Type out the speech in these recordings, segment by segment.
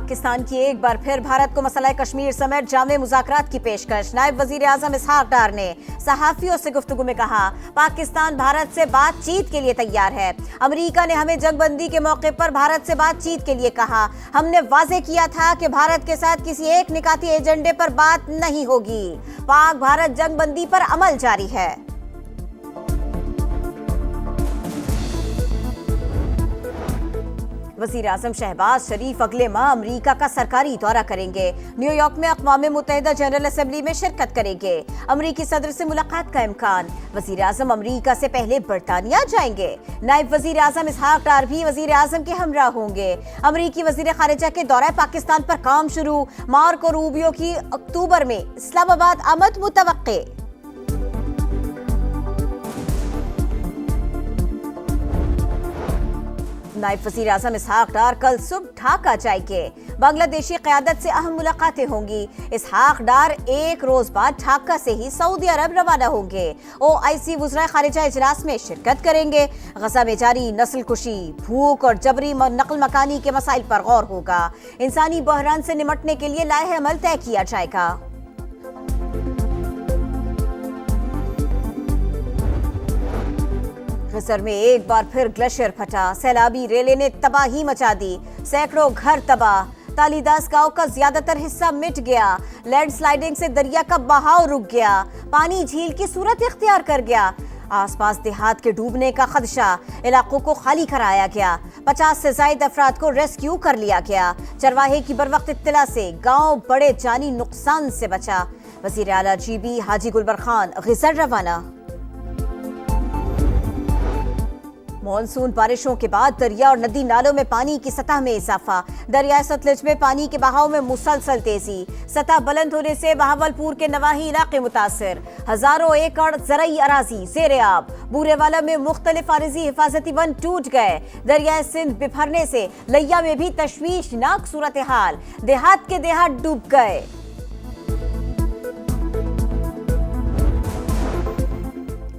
पाकिस्तान की एक बार फिर भारत को मसला कश्मीर समेत जामे मुज़ाकरात की पेशकश। नायब वजीर आज़म इसहाक डार ने सहाफियों से गुफ्तगू में कहा, पाकिस्तान भारत से बातचीत के लिए तैयार है। अमेरिका ने हमें जंगबंदी के मौके पर भारत से बातचीत के लिए कहा। हमने वाजे किया था कि भारत के साथ किसी एक निकाती एजेंडे पर बात नहीं होगी। पाक भारत जंगबंदी पर अमल जारी है। वज़ीर आज़म शहबाज शरीफ अगले माह अमेरिका का सरकारी दौरा करेंगे। न्यूयॉर्क में अक़वाम मुत्तहिदा जनरल असेंबली में शिरकत करेंगे। अमेरिकी सदर से मुलाकात का इम्कान। वज़ीर आज़म अमेरिका से पहले बरतानिया जाएंगे। नायब वज़ीर आज़म इसहाक डार भी वज़ीर आज़म के हमरा होंगे। अमेरिकी वज़ीर ख़ारिजा के दौरा पाकिस्तान पर काम शुरू। मार्को रूबियो की अक्टूबर में इस्लामाबाद आमद मुतवक्के। नायब वज़ीर आज़म इसहाक डार कल सुबह ढाका जाएंगे। बांग्लादेशी क़यादत से अहम मुलाकातें होंगी। इसहाक डार एक रोज बाद ढाका से ही सऊदी अरब रवाना होंगे। OIC वज़राए ख़ारिजा इजलास में शिरकत करेंगे। गजा में जारी नस्ल कुशी, भूख और जबरी नकल मकानी के मसाइल पर गौर होगा। इंसानी बहरान से निमटने के लिए लाहे अमल तय किया जाएगा। मिस्र में एक बार फिर ग्लेशियर फटा। सैलाबी रेले ने तबाही मचा दी। सैकड़ों घर तबाह। तालीदास गांव का ज्यादातर हिस्सा मिट गया। लैंडस्लाइडिंग से दरिया का बहाव रुक गया। पानी झील की सूरत इख्तियार कर गया। आसपास देहात के डूबने का खदशा। इलाकों को खाली कराया गया। 50 से ज्यादा अफराद को रेस्क्यू कर लिया गया। चरवाहे की बरवक्त इत्तला से गांव बड़े जानी नुकसान से बचा। वज़ीर आला GB हाजी गुलबर खान ग़िज़र रवाना। मॉनसून बारिशों के बाद दरिया और नदी नालों में पानी की सतह में इजाफा। दरिया सतलज में पानी के बहाव में मुसलसल तेजी। सतह बुलंद होने से बहावलपुर के नवाही इलाके मुतासिर। हजारों एकड़ ज़रई अराजी ज़ेरे आब। बूरेवाला में मुख्तलिफ आरिज़ी हिफाजती वन टूट गए। दरिया सिंध बिफरने से लैया में भी तशवीशनाक सूरत हाल। देहात के देहात डूब गए।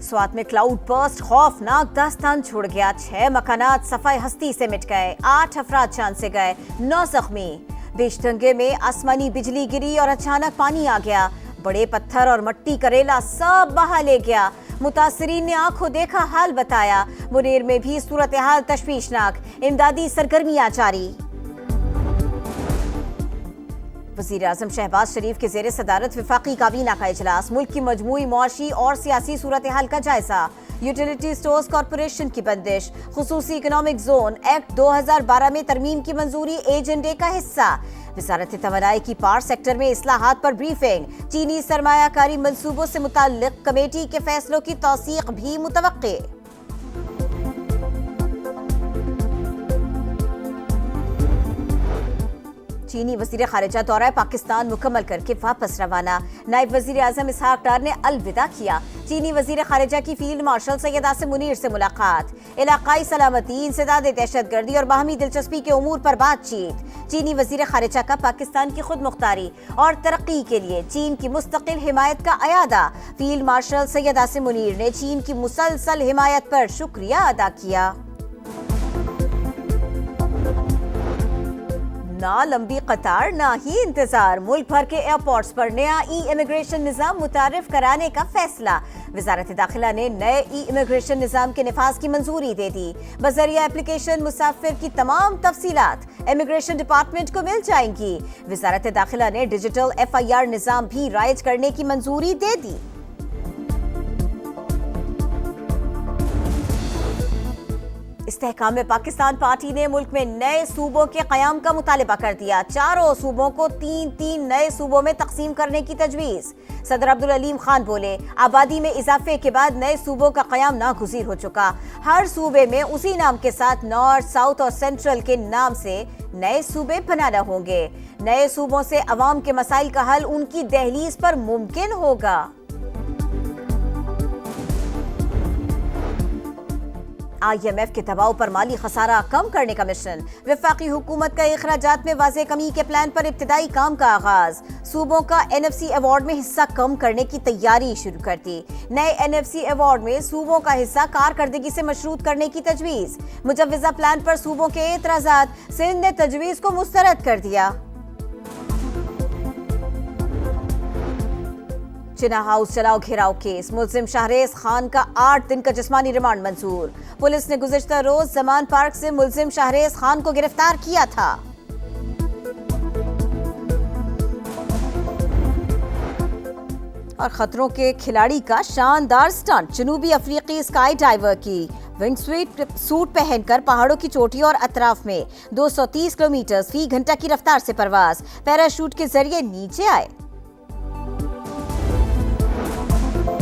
स्वात में क्लाउड बर्स्ट खौफनाक दास्तान छोड़ गया। 6 मकानात सफाई हस्ती से मिट गए। 8 अफराद जान से गए, 9 जख्मी। बेशतंगे में आसमानी बिजली गिरी और अचानक पानी आ गया। बड़े पत्थर और मट्टी करेला सब बहा ले गया। मुतासिरीन ने आंखों देखा हाल बताया। मुनेर में भी सूरत हाल तशवीशनाक। इमदादी सरगर्मियां जारी। वज़ीर आज़म शहबाज शरीफ के ज़ेरे सदारत वफाकी काबीना का इजलास। मुल्क की मजमूई मुआशी और सियासी सूरत हाल का जायजा। यूटिलिटी स्टोर्स कॉरपोरेशन की बंदिश। खुसूसी इकनॉमिक जोन एक्ट 2012 में तरमीम की मंजूरी एजेंडे का हिस्सा। वज़ारत तवानाई की पावर सेक्टर में इस्लाहात पर ब्रीफिंग। चीनी सरमायाकारी मंसूबों से मुताल्लिक कमेटी के फैसलों की तौसीक भी मुतवक्के। चीनी वज़ीर ख़ारिजा दौरा पाकिस्तान मुकम्मल करके वापस रवाना। नायब वज़ीर आज़म इसहाक डार ने अलविदा किया। चीनी वज़ीर ख़ारिजा की फील्ड मार्शल सैयद आसिम मुनीर से मुलाकात। इलाकाई सलामती, इंसदाद दहशतगर्दी और बाहमी दिलचस्पी के उमूर पर बातचीत। चीनी वज़ीर ख़ारिजा का पाकिस्तान की खुद मुख्तारी और तरक्की के लिए चीन की मुस्तकिल हिमायत का अयादा। फील्ड मार्शल सैयद आसिम मुनीर ने चीन की मुसलसल हिमायत पर शुक्रिया अदा किया। ना लंबी कतार ना ही इंतजार। मुल्क भर के एयरपोर्ट्स पर नया इमिग्रेशन निज़ाम मुतारिफ कराने का फैसला। वज़ारत दाखिला ने नए इमिग्रेशन निज़ाम के निफाज की मंजूरी दे दी। बज़रिया एप्लीकेशन मुसाफिर की तमाम तफसीलात इमिग्रेशन डिपार्टमेंट को मिल जाएंगी। वज़ारत दाखिला ने डिजिटल FIR निज़ाम भी राइज करने की मंजूरी दे दी। इस्तेहकाम में पाकिस्तान पार्टी ने मुल्क में नए सूबों के क़याम का मुतालबा कर दिया। 4 सूबों को 3-3 नए सूबों में तकसीम करने की तजवीज़। सदर अब्दुल अलीम खान बोले, आबादी में इजाफे के बाद नए सूबों का क़याम नागुज़ीर हो चुका। हर सूबे में उसी नाम के साथ नॉर्थ, साउथ और सेंट्रल के नाम से नए सूबे बनाना होंगे। नए सूबों से अवाम के मसाइल का हल उनकी दहलीज पर मुमकिन होगा। IMF के दबाव पर माली खसारा कम करने का मिशन। वफाकी हुकूमत का अखराजात में वाज़े कमी के प्लान पर इब्तिदाई काम का आगाज। सूबों का NFC अवार्ड में हिस्सा कम करने की तैयारी शुरू कर दी। नए NFC अवार्ड में सूबों का हिस्सा कारकर्दगी से मशरूत करने की तजवीज। मुजव्वजा प्लान पर सूबों के एतराजात, सिंध ने तजवीज को मुस्तरद कर दिया। जिन्ना हाउस चलाओ घेराव केस, मुल्जिम शाहरेज खान का 8 दिन का जिस्मानी रिमांड मंजूर। पुलिस ने गुज़िश्ता रोज जमान पार्क से मुल्जिम शाहरेज खान को गिरफ्तार किया था। और खतरों के खिलाड़ी का शानदार स्टंट, जनूबी अफ्रीकी स्काई डाइवर की विंग सूट पहनकर पहाड़ों की चोटी और अतराफ में 230 किलोमीटर फी घंटा की रफ्तार से परवाज, पैराशूट के जरिए नीचे आए।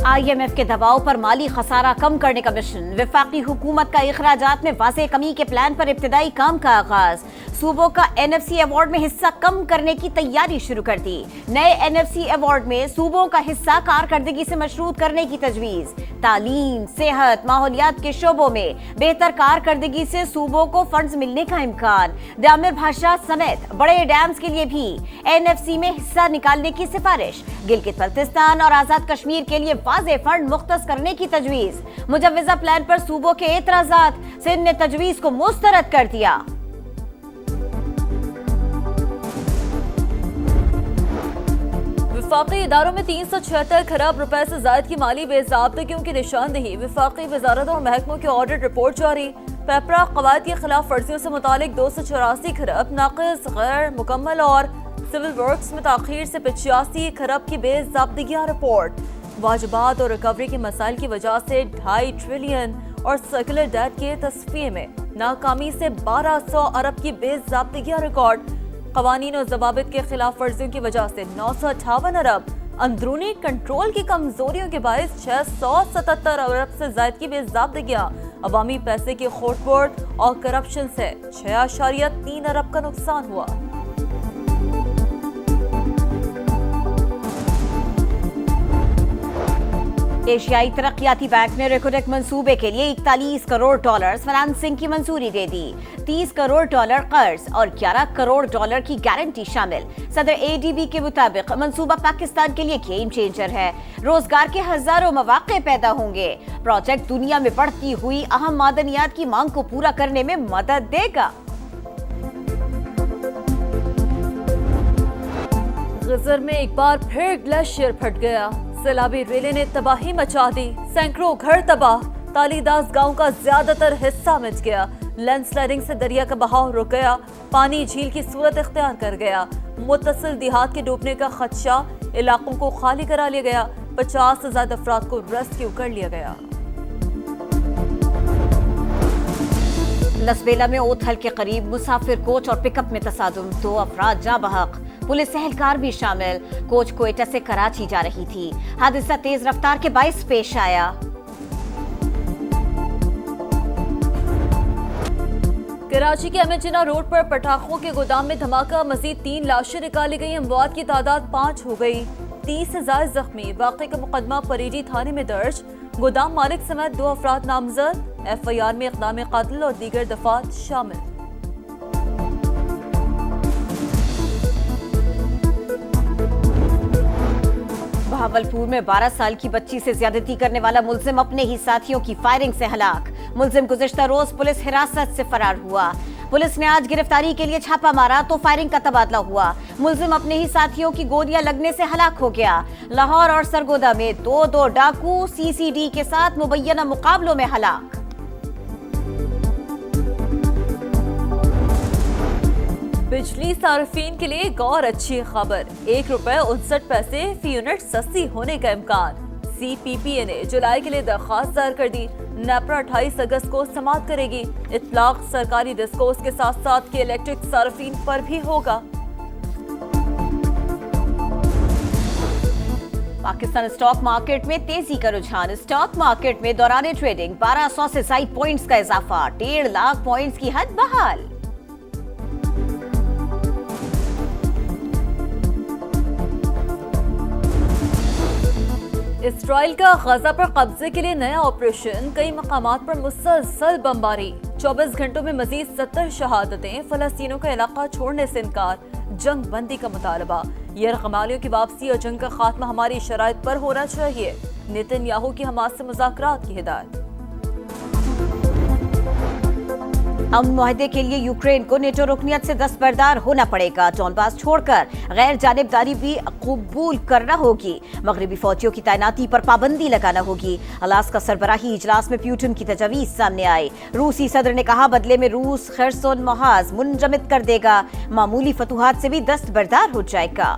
IMF के दबाव पर माली खसारा कम करने का मिशन। वफाकी हुकूमत का अखराजात में वाज़े कमी के प्लान पर इब्तिदाई काम का आगाज। सूबों का NFC अवार्ड में हिस्सा कम करने की तैयारी शुरू कर दी। नए NFC अवार्ड में सूबों का हिस्सा कारकर्दगी से मशरूत करने की तजवीज। तालीम, सेहत, माहौलियात के शोबों में बेहतर कारकर्दगी से सूबों को फंड्स मिलने का इम्कान। दामिर भाषा समेत बड़े डैम्स के लिए भी NFC में हिस्सा निकालने की सिफारिश। गिलगित बल्तिस्तान और आजाद कश्मीर के लिए वाज़े फंड मुख्तस करने की तजवीज। मुजव्वजा प्लान पर सूबों के एतराजात, सिंध ने तजवीज को मुस्तरद कर दिया। वफाकी इदारों में 376 खरब रुपए से जायद की माली बेज़ाब्तगियों की निशानदेही। वफाकी वजारत और महकमों की ऑडिट रिपोर्ट जारी। पेपरा कवायद की खिलाफ वर्जियों से मुतालिक 284 खरब नाक़िस, गैर मुकम्मल और सिविल वर्क्स में ताखीर से 85 खरब की बेज़ाब्तगियां रिपोर्ट। वाजिबात और रिकवरी के मसाइल की वजह से 2.5 ट्रिलियन और सर्कुलर डेट के तस्फिये में नाकामी से 1200 अरब की बेज़ाब्तगियां रिकॉर्ड। कवानीन और जवाबित के खिलाफ वर्जियों की वजह से 958 अरब। अंदरूनी कंट्रोल की कमजोरियों के बायस 677 अरब से जायद की बेज़ाब्तगियां। अवामी पैसे की खोट-बोट और करप्शन से 6.3 अरब का नुकसान हुआ। एशियाई तरक्याती बैंक ने रेकोडेक मंसूबे के लिए 41 करोड़ डॉलर फाइनेंसिंग की मंजूरी दे दी। 30 करोड़ डॉलर कर्ज और 11 करोड़ डॉलर की गारंटी शामिल। सदर ADB के मुताबिक मंसूबा पाकिस्तान के लिए गेम चेंजर है। रोजगार के हजारों मौके पैदा होंगे। प्रोजेक्ट दुनिया में बढ़ती हुई अहम मादनियात की मांग को पूरा करने में मदद देगा। गजर में एक बार फिर ग्लेशियर फट गया। सैलाबी रेले ने तबाही मचा दी। सैकड़ों घर तबाह। तालीदास गांव का ज्यादातर हिस्सा मिट गया। लैंडस्लाइडिंग से दरिया का बहाव रुक गया। पानी झील की सूरत इख्तियार कर गया। मुत्तसिल देहात के डूबने का खदशा। इलाकों को खाली करा लिया गया। 50 से ज्यादा अफराद को रेस्क्यू कर लिया गया। लसबेला में ओथल के करीब मुसाफिर कोच और पिकअप में तसादुम, 2 अफराद जाँ बहक। पुलिस एहलकार भी शामिल। कोच कोयटा से कराची जा रही थी। हादसा तेज रफ्तार के बाइस पेश आया। कराची के अहमद जिन्ना रोड पर पटाखों के गोदाम में धमाका। मजीद 3 लाशें निकाली गई। अमवात की तादाद 5 हो गई। 30 से ज्यादा जख्मी। वाक़े का मुकदमा परेडी थाने में दर्ज। गोदाम मालिक समेत 2 अफराद नामजद। FIR में इक़दाम कातिल और दीगर दफात शामिल। बहावलपुर में 12 साल की बच्ची से ज्यादती करने वाला मुल्जिम अपने ही साथियों की फायरिंग से हलाक। मुल्जिम गुज़िश्ता रोज पुलिस हिरासत से फरार हुआ। पुलिस ने आज गिरफ्तारी के लिए छापा मारा तो फायरिंग का तबादला हुआ। मुल्जिम अपने ही साथियों की गोलियां लगने से हलाक हो गया। लाहौर और सरगोदा में 2 डाकू CCD के साथ मुबैना मुकाबलों में हलाक। बिजली सार्फिन के लिए एक और अच्छी खबर। 1 रुपए 59 पैसे फी यूनिट सस्ती होने का इम्कान। CPPA ने जुलाई के लिए दरखास्त दायर कर दी। नेपरा 28 अगस्त को समाप्त करेगी। इतलाक सरकारी डिस्कोर्स के साथ साथ के इलेक्ट्रिक सार्फिन पर भी होगा। पाकिस्तान स्टॉक मार्केट में तेजी का रुझान। स्टॉक मार्केट में दौरान ट्रेडिंग 1200 से ज्यादा पॉइंट्स का इजाफा। 1.5 लाख पॉइंट्स की हद बहाल। इसराइल का गजा पर कब्जे के लिए नया ऑपरेशन, कई मकामात पर मुसलसल बमबारी, 24 घंटों में मजीद 70 शहादतें, फलस्तीनियों का इलाका छोड़ने से इनकार, जंग बंदी का मुतालबा, यरगमालियों की वापसी और जंग का खात्मा हमारी शराइत पर होना चाहिए, नेतन्याहू की हमास से मुज़ाकरात की हिदायत। अमन मुआहदे के लिए यूक्रेन को नेटो रुकनियत से दस्तबरदार होना पड़ेगा, डॉनबास छोड़कर गैर जानिबदारी भी कबूल करना होगी, मगरबी फौजियों की तैनाती पर पाबंदी लगाना होगी। अलास्का सरबराही इजलास में प्यूटन की तजवीज सामने आई, रूसी सदर ने कहा बदले में रूस खैरसोन महाज मुंजमद कर देगा, मामूली फतूहात से भी दस्तबरदार हो जाएगा।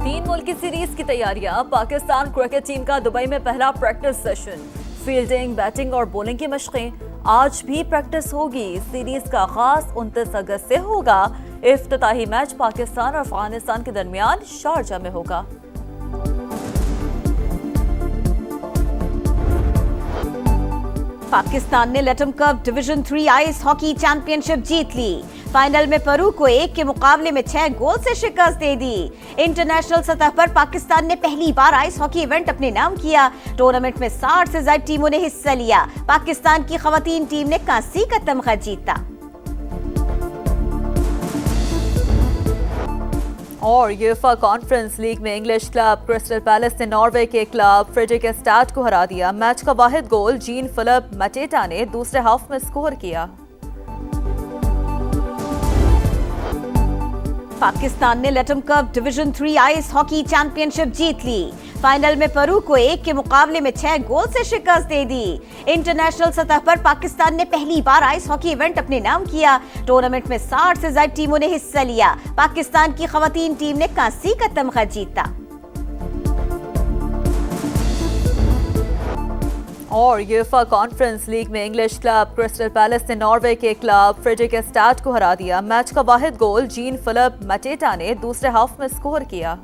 3 मुल्की सीरीज की तैयारियां, पाकिस्तान क्रिकेट टीम का दुबई में पहला प्रैक्टिस सेशन, फील्डिंग, बैटिंग और बॉलिंग की मशकें, आज भी प्रैक्टिस होगी। सीरीज का आगाज 29 अगस्त से होगा। इफ्तिताही मैच पाकिस्तान और अफगानिस्तान के दरमियान शारजा में होगा। पाकिस्तान ने Latam cup division 3 ice hockey championship जीत ली, फाइनल में पेरू को 1 के मुकाबले में 6 गोल से शिकस्त दे दी। इंटरनेशनल सतह पर पाकिस्तान ने पहली बार आइस हॉकी इवेंट अपने नाम किया, टूर्नामेंट में 60 से ज्यादा टीमों ने हिस्सा लिया। पाकिस्तान की खवातीन टीम ने कांसी का तमगा जीता। और यूएफए कॉन्फ्रेंस लीग में इंग्लिश क्लब क्रिस्टल पैलेस ने नॉर्वे के क्लब फ्रेडरिकस्टाड को हरा दिया। मैच का वाहिद गोल जीन फिलिप मैटेटा ने दूसरे हाफ में स्कोर किया। पाकिस्तान ने Latam cup division 3 ice hockey championship जीत ली, फाइनल में पेरू को 1 के मुकाबले में 6 गोल से शिकस्त दे दी। इंटरनेशनल सतह पर पाकिस्तान ने पहली बार आइस हॉकी इवेंट अपने नाम किया, टूर्नामेंट में 60 से ज्यादा टीमों ने हिस्सा लिया। पाकिस्तान की खवातीन टीम ने कांसी का तमगा जीता। और यूएफए कॉन्फ्रेंस लीग में इंग्लिश क्लब क्रिस्टल पैलेस ने नॉर्वे के क्लब फ्रेडरिकस्टाड को हरा दिया। मैच का वाहिद गोल जीन फिलिप मैटेटा ने दूसरे हाफ में स्कोर किया।